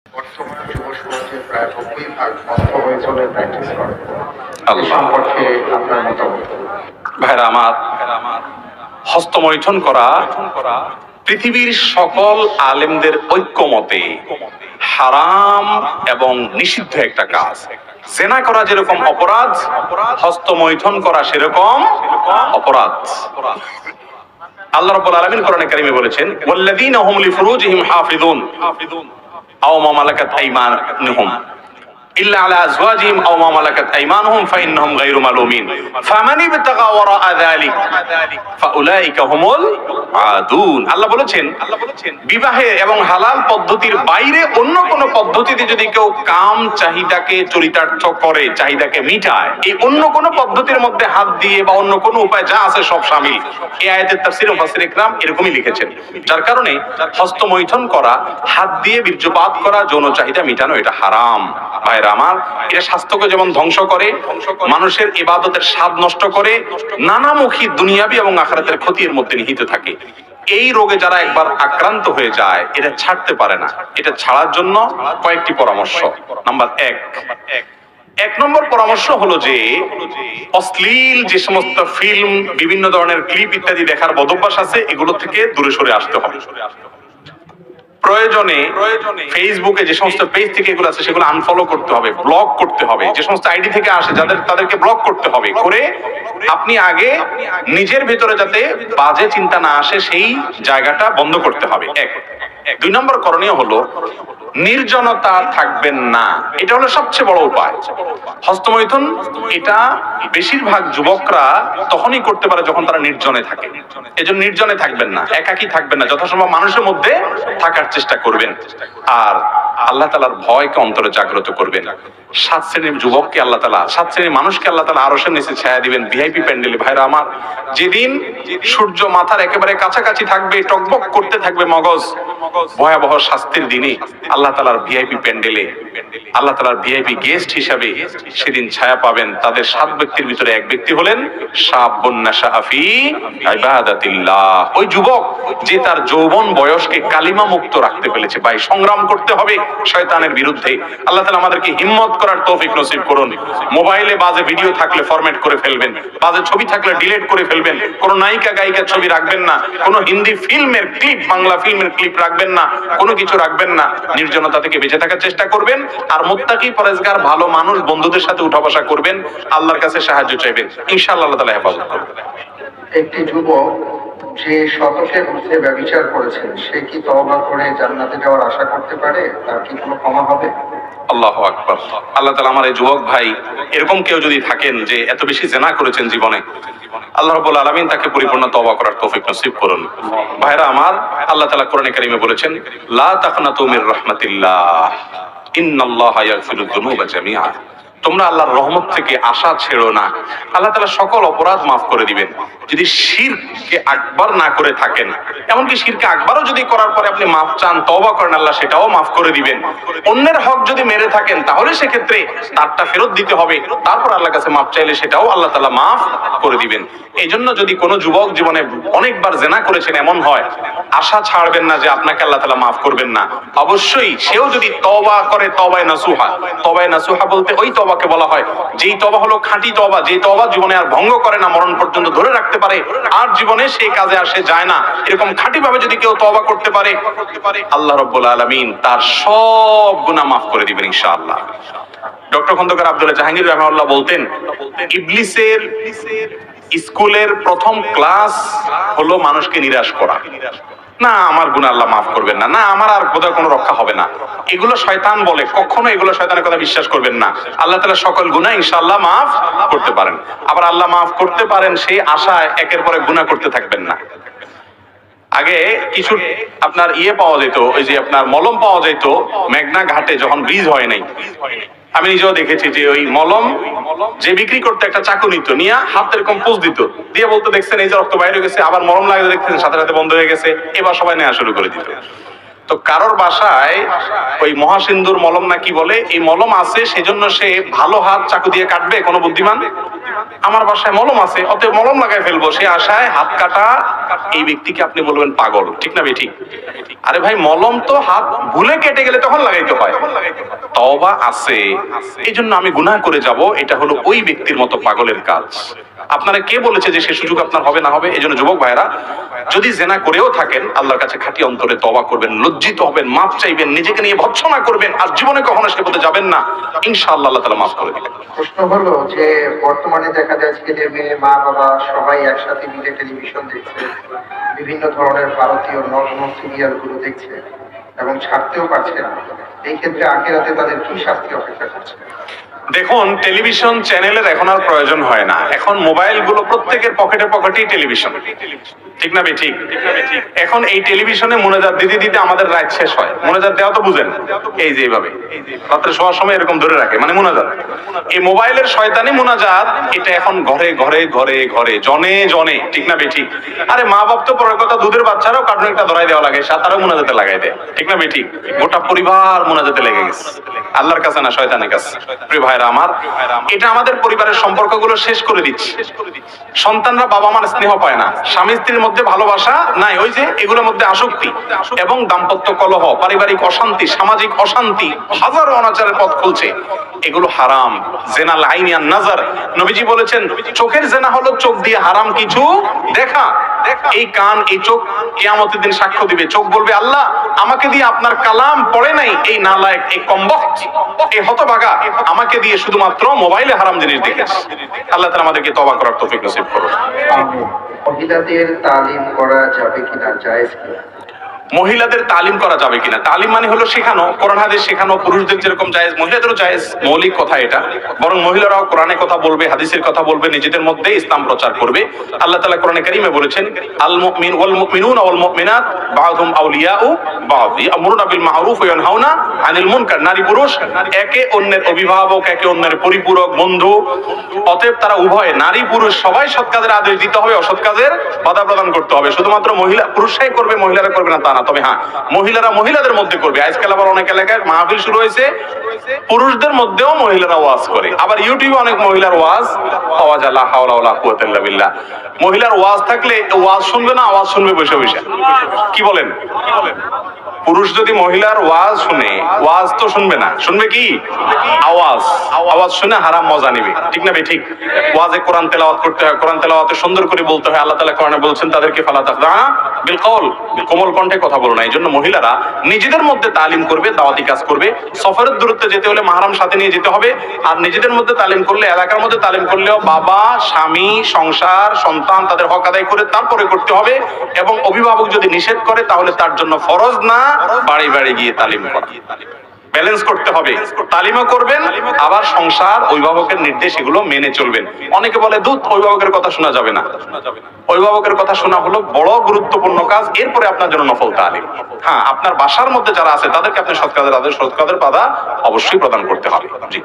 বর্তমান যুব সমাজের প্রায় 90% হস্তমৈথুনের প্র্যাকটিস করে। এই সম্পর্কে আপনার মতামত? ভাইরা আমার, হস্তমৈথুন করা পৃথিবীর সকল আলেমদের ঐক্যমতে হারাম এবং নিষিদ্ধ একটা কাজ। জেনা করা যেরকম অপরাধ, হস্তমৈথুন করা সেরকম অপরাধ। আল্লাহ রাব্বুল আলামিন কোরআনে কারিমে বলেছেন, ওয়াল্লাযীনা হুম লিফুরুজিহিম হাফিযুন আও মা মালাকাত আইমানুহুম ইল্লা আলা আজওয়াজিহিম আও মা মালাকাত আইমানুহুম ফাইন্নাহুম গায়রু মালুমিন ফামান ইবতাগা ওয়ারাআ যালিক ফাউলাইকা হুমুল আদুন। আল্লাহ বলেছেন, বিবাহে এবং হালাল পদ্ধতির বাইরে অন্য কোন পদ্ধতিতে যদি কেউ কাম চাহিদাকে চরিতার্থ করে, চাহিদাকে মিটায়, এই অন্য কোন পদ্ধতির মধ্যে হাত দিয়ে বা অন্য কোন উপায় যা আছে সব শামিল। এই আয়াতের তাফসীরে মুফাসসির ইকরাম এরকমই লিখেছেন। যার কারণে হস্তমৈথুন করা, হাত দিয়ে বীর্যপাত করা, যৌন চাহিদা মিটানো, এটা হারাম। ভাইরা আমার, এটা স্বাস্থ্যকে যেমন ধ্বংস করে, মানুষের ইবাদতের স্বাদ নষ্ট করে, নানামুখী দুনিয়াবি এবং আখিরাতের ক্ষতি এর মধ্যে নিহিত থাকে। এই রোগে যারা একবার আক্রান্ত হয়ে যায়, এটা ছাড়তে পারে না। এটা ছাড়ার জন্য কয়েকটি পরামর্শ। নাম্বার এক নম্বর পরামর্শ হলো যে অশ্লীল যে সমস্ত ফিল্ম, বিভিন্ন ধরনের ক্লিপ ইত্যাদি দেখার বদভ্যাস আছে, এগুলো থেকে দূরে সরে আসতে হবে। প্রয়োজনে ফেসবুকে যে সমস্ত পেজ থেকে এগুলো আছে সেগুলো আনফলো করতে হবে, ব্লক করতে হবে। যে সমস্ত আইডি থেকে আসে তাদেরকে ব্লক করতে হবে। করে আপনি আগে নিজের ভিতরে যাতে বাজে চিন্তা না আসে সেই জায়গাটা বন্ধ করতে হবে। দুই নম্বর করণীয় হলো নির্জনতা থাকবেন না। এটা হলো সবচেয়ে বড় উপায়। হস্তমৈথুন এটা বেশিরভাগ যুবকরা তখনই করতে পারে যখন তারা নির্জনে থাকে। এজন্য নির্জনে থাকবেন না, একাকী থাকবেন না, যথাসম্ভব মানুষের মধ্যে থাকার চেষ্টা করবেন। আর আল্লাহ তাআলার ভয়কে অন্তরে জাগ্রত করবেন। 7 শ্রেণীর যুবককে আল্লাহ তাআলা, 7 শ্রেণীর মানুষকে আল্লাহ তাআলা আরশের নিচে ছায়া দিবেন ভিআইপি প্যান্ডেলে। ভাইরা আমার, যেদিন সূর্য মাথার একেবারে কাছাকাছি থাকবে, টকবক করতে থাকবে মগজ, ভয়াবহ শাস্তির দিনে আল্লাহ তাআলার ভিআইপি প্যান্ডেলে আল্লাহ তাআলার ভিআইপি গেস্ট হিসাবে সেদিন ছায়া পাবেন। তাদের 7 ব্যক্তির ভিতরে এক ব্যক্তি হলেন শাবুন নাশাআ ফি ইবাদাতিল্লাহ। ওই যুবক যে তার যৌবন বয়সকে কালিমা মুক্ত রাখতে পেরেছে। ভাই, সংগ্রাম করতে হবে শয়তানের বিরুদ্ধে। আল্লাহ তাআলা আমাদেরকে হিম্মত করার তৌফিক নসিব করুন। মোবাইলে বাজে ভিডিও থাকলে ফরম্যাট করে ফেলবেন, বাজে ছবি থাকলে ডিলিট করে ফেলবেন, কোন নায়িকা গায়িকার ছবি রাখবেন না, কোন হিন্দি ফিল্মের ক্লিপ, বাংলা ফিল্মের ক্লিপ রাখবেন না, কোনো কিছু রাখবেন না। নির্জনতা থেকে বেঁচে থাকার চেষ্টা করবেন। আর মুত্তাকি পরেজগার ভালো মানুষ বন্ধুদের সাথে উঠা বসা করবেন, আল্লাহর কাছে সাহায্য চাইবেন, ইনশাআল্লাহ আল্লাহ তাআলা হেফাজত করবেন। একটি যুবক যে শতকের মধ্যে ব্যভিচার করেছেন, সে কি তওবা করে জান্নাতে যাওয়ার আশা করতে পারে? তার কি কোনো ক্ষমা হবে? আল্লাহু আকবার। আল্লাহ তাআলা আমার এই যুবক ভাই, এরকম কেউ যদি থাকেন যে এত বেশি জিনা করেছেন জীবনে, আল্লাহ রাব্বুল আলামিন তাকে পরিপূর্ণ তওবা করার তৌফিক নসিব করুন। ভাইরা আমার, আল্লাহ তাআলা কোরআনে কারিমে বলেছেন, লা তাকনাতু মির রাহমাতিল্লাহ ইন্নাল্লাহা ইয়াগফিরুয যুনুবা জামিআ। তোমরা আল্লাহর রহমত থেকে আশা ছেড়ো না। আল্লাহ তাআলা সকল অপরাধ মাফ করে দিবেন যদি শিরকে আকবার না করে থাকেন। এমনকি শিরকে আকবারও যদি করার পরে আপনি মাফ চান, তওবা করেন, আল্লাহ সেটাও মাফ করে দিবেন। অন্যের হক যদি মেরে থাকেন তাহলে সেক্ষেত্রে তারটা ফেরত দিতে হবে, তারপর আল্লাহর কাছে মাফ চাইলে সেটাও আল্লাহ তাআলা মাফ করে দিবেন। এই জন্য যদি কোনো যুবক জীবনে অনেকবার জিনা করেছেন এমন হয়, আশা ছাড়বেন না যে আপনাকে আল্লাহ তাআলা মাফ করবেন না। অবশ্যই সেও যদি তওবা করে, তওবায়ে নাসুহা। তওবায়ে নাসুহা বলতে ওই তওবাকে বলা হয় যেই তওবা হলো খাঁটি তওবা, যে তওবা জীবনে আর ভঙ্গ করে না, মরণ পর্যন্ত ধরে রাখতে পারে, আর জীবনে সেই কাজে আর সে যায় না। এরকম খাঁটি ভাবে যদি কেউ তওবা করতে পারে, আল্লাহ রাব্বুল আলামিন তার সব গুনাহ মাফ করে দিবেন ইনশাআল্লাহ। ডক্টর খন্দকার আব্দুল্লাহ জাহাঙ্গীর রাহিমাহুল্লাহ বলতেন, ইবলিসের স্কুলের প্রথম ক্লাস হলো মানুষকে নিরাশ করা। না, আমার গুনাহ আল্লাহ মাফ করবেন না, না আমার আর বোধহয় কোনো রক্ষা হবে না, এগুলো শয়তান বলে। কখনো এগুলো শয়তানের কথা বিশ্বাস করবেন না। আল্লাহ তাআলা সকল গুনাহ ইনশাআল্লাহ মাফ করতে পারেন। আবার আল্লাহ মাফ করতে পারেন সেই আশায় একের পরে গুনাহ করতে থাকবেন না। আগে কিছু আপনার পাওয়া যেত, ওই যে আপনার মলম পাওয়া যেত মেঘনা ঘাটে যখন ব্রিজ হয় নাই। আমি নিজেও দেখেছি যে ওই মলম যে বিক্রি করতে একটা চাকু নিত, নিয়ে হাত এরকম পোজ দিত, দিয়ে বলতে, দেখছেন এই যে রক্ত বাইরে গেছে, আবার মলম লাগে দেখছেন সাথে সাথে বন্ধ হয়ে গেছে, এবার সবাই নেওয়া শুরু করে দিত। তো কারোর বাসায় ওই মহাসিন্ধুর মলম না কি বলে, এই মলম আছে সেজন্য সে ভালো হাত চাকু দিয়ে কাটবে কোনো বুদ্ধিমান? আমার বাসায় মলম আছে, অতএব মলম লাগাই ফেলবো, সে আশায় হাত কাটা এই ব্যক্তিকে আপনি বলবেন পাগল, ঠিক না ঠিক? আরে ভাই, মলম তো হাত ভুলে কেটে গেলে তখন লাগাইতে হয়, তওবা আছে, এই জন্য আমি গুনাহ করে যাব, এটা হলো ওই ব্যক্তির মতো পাগলের কাজ। আপনারা কে বলেছে যে সে সুযোগ আপনার হবে না হবে? এই জন্য যুবক ভাইরা, যদি জেনা করেও থাকেন আল্লাহর কাছে খাঁটি অন্তরে তওবা করবেন, লজ্জিত হবেন, মাফ চাইবেন, নিজেকে নিয়ে ভৎসনা করবেন, আর জীবনে কখনো সে পথে যাবেন না, ইনশাআল্লাহ আল্লাহ তাআলা মাফ করে দিবেন। প্রশ্ন হলো যে বর্তমানে দেখা যায় ছেলে মেয়ে মা বাবা সবাই একসাথে মিলে টেলিভিশন দেখছে, বিভিন্ন ধরনের ভারতীয় নগ্ন সিরিয়াল গুলো দেখছে এবং ছাড়তেও পারছে না। এই ক্ষেত্রে আখিরাতে তাদের কি শাস্তি অপেক্ষা করছে? দেখুন, টেলিভিশন চ্যানেলের এখন আর প্রয়োজন হয় না, এখন মোবাইল গুলো প্রত্যেকের পকেটে পকেটেই টেলিভিশন, ঠিক না ঠিক? এখন এই টেলিভিশনে মোনাজাত দিতে দিতে আমাদের রাত শেষ হয়। মোনাজাত দেওয়া তো বুঝেন, এই যে এইভাবে রাত্রে শোয়ার সময় এরকম ধরে রাখে, মানে মোনাজাত। এই মোবাইলের শয়তানি মোনাজাত, এটা এখন ঘরে ঘরে ঘরে ঘরে জনে জনে, ঠিক না ঠিক? আরে মা বাপ তো পরের কথা, দুধের বাচ্চারাও কার্টুন একটা ধরাই দেওয়া লাগে, সাঁতারও মোনাজাতে লাগাই দেয়, ঠিক না ঠিক? গোটা পরিবার মোনাজাতে লেগে গেছে, আল্লাহর কাছে না শয়তানের কাছে। প্রিয় ভাইরা আমার, এটা আমাদের পরিবারের সম্পর্কগুলো শেষ করে দিচ্ছে। সন্তানরা বাবা মার স্নেহ পায় না, স্বামী স্ত্রীর মধ্যে ভালোবাসা নাই, ওই যে এগুলোর মধ্যে আসক্তি এবং দাম্পত্য কলহ, পারিবারিক অশান্তি, সামাজিক অশান্তি, হাজারো অনাচারের পথ খুলছে। এগুলো হারাম। জেনাল আইনি আন নাজার, নবীজি বলেছেন চোখের জেনা হলো চোখ দিয়ে হারাম কিছু দেখা। এই কান, এই চোখ কিয়ামতের দিন সাক্ষ্য দিবে। চোখ বলবে, আল্লাহ আমাকে দিয়ে আপনার কালাম পড়ে নাই, এই নালায়েক, এই কমবক্ত, এই হতভাগা আমাকে দিয়ে শুধুমাত্র মোবাইলে হারাম জিনিস দেখেছে। আল্লাহ তাআলা আমাদেরকে তওবা করার তৌফিক নসিব করুন। মহিলাদের তালিম করা যাবে কিনা, জায়েজ কিনা? মহিলাদের তালিম করা যাবে কিনা? তালিম মানে হলো শেখানো, কোরআন হাদিস শেখানো। পুরুষদের যেরকম জায়েজ, মহিলাদেরও জায়েজ। মৌলিক কথা এটা, বরং মহিলারাও কোরআনের কথা বলবে, হাদিসের কথা বলবে, নিজেদের মধ্যে ইসলাম প্রচার করবে। আল্লাহ তাআলা কোরআনে কারীমে বলেছেন, আল মুমিন ওয়াল মুমিনুনা ওয়াল মুমিনাত বা'দুহুম আউলিয়াউ বা'দ ইয়ামুরুনা বিল মা'রুফ ওয়া ইয়ানহাউনা আনিল মুনকার। নারী পুরুষ একে অন্যের অভিভাবক, একে অন্যের পরিপূরক, বন্ধু। অতএব তারা উভয়, নারী পুরুষ সবাই সৎ কাজের আদেশ দিতে হবে, অসৎ কাজের বাধা প্রদান করতে হবে। শুধুমাত্র মহিলা পুরুষরাই করবে, মহিলারা করবে না তা না। তবে হ্যাঁ, মহিলারা মহিলাদের মধ্যে করবে। আজকাল আবার অনেক এলাকায় মাহফিল শুরু হয়েছে, পুরুষদের মধ্যেও মহিলারা ওয়াজ করে। আবার ইউটিউবে অনেক মহিলার ওয়াজ পাওয়া যায়, লা হাওলা ওয়ালা কুওয়াতা ইল্লা বিল্লাহ। মহিলার ওয়াজ থাকলে ওয়াজ শুনবে না, আওয়াজ শুনবে বসে বসে। কি বলেন? পুরুষ যদি মহিলার ওয়াজ শুনে, ওয়াজ তো শুনবে না, শুনবে কি? আওয়াজ। আওয়াজ শুনে হারাম মজা নিবে, ঠিক না ঠিক? ওয়াজে কোরআন তেলাওয়াত করতে হয়, কোরআন তেলাওয়াতে সুন্দর করে বলতে হয়। আল্লাহ তাআলা কোরআনে বলছেন, তাদেরকে ফালা তাখদানা বিল কওল, কোমল কণ্ঠে কথা বলো না। এই জন্য মহিলারা নিজেদের মধ্যে তালিম করবে, দাওয়াতি কাজ করবে। সফরের দূরত্বে যেতে হলে মাহরাম সাথে নিয়ে যেতে হবে। আর নিজেদের মধ্যে তালিম করলে, এলাকার মধ্যে তালিম করলেও বাবা, স্বামী, সংসার, সন্তান, তাদের হক আদায় করে তারপরে করতে হবে। এবং অভিভাবক যদি নিষেধ করে তাহলে তার জন্য ফরজ না, বাড়ি বাড়ি গিয়ে তালিম করা। ব্যালেন্স করতে হবে, তালিমও করবেন, আবার সংসার, অভিভাবকের নির্দেশ এগুলো মেনে চলবেন। অনেকে বলে দূত, অভিভাবকের কথা শোনা যাবে না। অভিভাবকের কথা শোনা হলো বড় গুরুত্বপূর্ণ কাজ, এরপরে আপনার জন্য নফল তালিম। হ্যাঁ, আপনার বাসার মধ্যে যারা আছে তাদেরকে আপনি সৎ কাজের আদেশ, সৎ কাজের বাধা অবশ্যই প্রদান করতে হবে। জি।